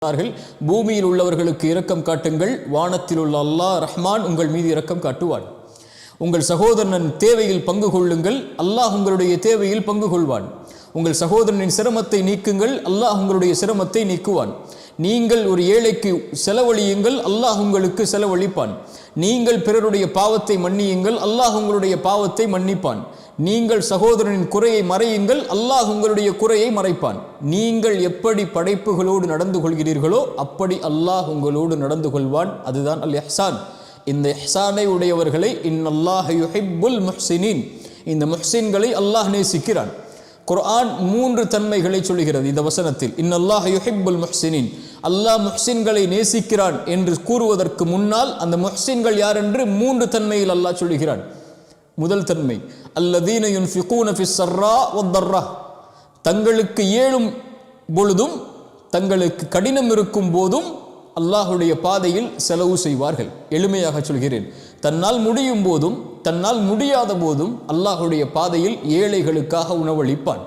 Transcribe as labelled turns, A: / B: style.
A: பூமியில் உள்ளவர்களுக்கு இரக்கம் காட்டுங்கள், வானத்தில் உள்ள அல்லாஹ் ரஹ்மான் உங்கள் மீது இரக்கம் காட்டுவான். உங்கள் சகோதரனின் தேவையில் பங்கு கொள்ளுங்கள், அல்லாஹ் உங்களுடைய தேவையில் பங்கு கொள்வான். உங்கள் சகோதரனின் சிரமத்தை நீக்குங்கள், அல்லாஹ் உங்களுடைய சிரமத்தை நீக்குவான். நீங்கள் ஒரு ஏழைக்கு செலவழியுங்கள், அல்லாஹ் உங்களுக்கு செலவழிப்பான். நீங்கள் பிறருடைய பாவத்தை மன்னியுங்கள், அல்லாஹ் உங்களுடைய பாவத்தை மன்னிப்பான். நீங்கள் சகோதரனின் குறையை மறையுங்கள், அல்லாஹ் உங்களுடைய குறையை மறைப்பான். நீங்கள் எப்படி படைப்புகளோடு நடந்து கொள்கிறீர்களோ அப்படி அல்லாஹ் உங்களோடு நடந்து கொள்வான். அதுதான் அல் இஹ்சான். இந்த இஹ்சானை உடையவர்களை இன்னல்லாஹ யுஹிப்புல் முஹ்சினீன், இந்த முஹ்சின்களை அல்லாஹ் நேசிக்கிறான். குர்ஆன் 3 தன்மைகளை சொல்கிறது இந்த வசனத்தில். இன்னல்லாஹ யுஹிப்புல் முஹ்சினீன், அல்லாஹ் முஹ்சின்களை நேசிக்கிறான் என்று கூறுவதற்கு முன்னால் அந்த முஹ்சின்கள் யார் என்று 3 தன்மையில் அல்லாஹ் சொல்கிறான். முதல் தன்மை அல்லதீன யுன்ஃபிகூன ஃபிஸ் ஸர்ரா வத்தர்ரா, தங்களுக்கு ஏழும் பொழுதும் தங்களுக்கு கடினம் இருக்கும் போதும் அல்லாஹுடைய பாதையில் செலவு செய்வார்கள். எளிமையாக சொல்கிறேன், தன்னால் முடியும் போதும் தன்னால் முடியாத போதும் அல்லாஹுடைய பாதையில் ஏழைகளுக்காக உணவளிப்பான்.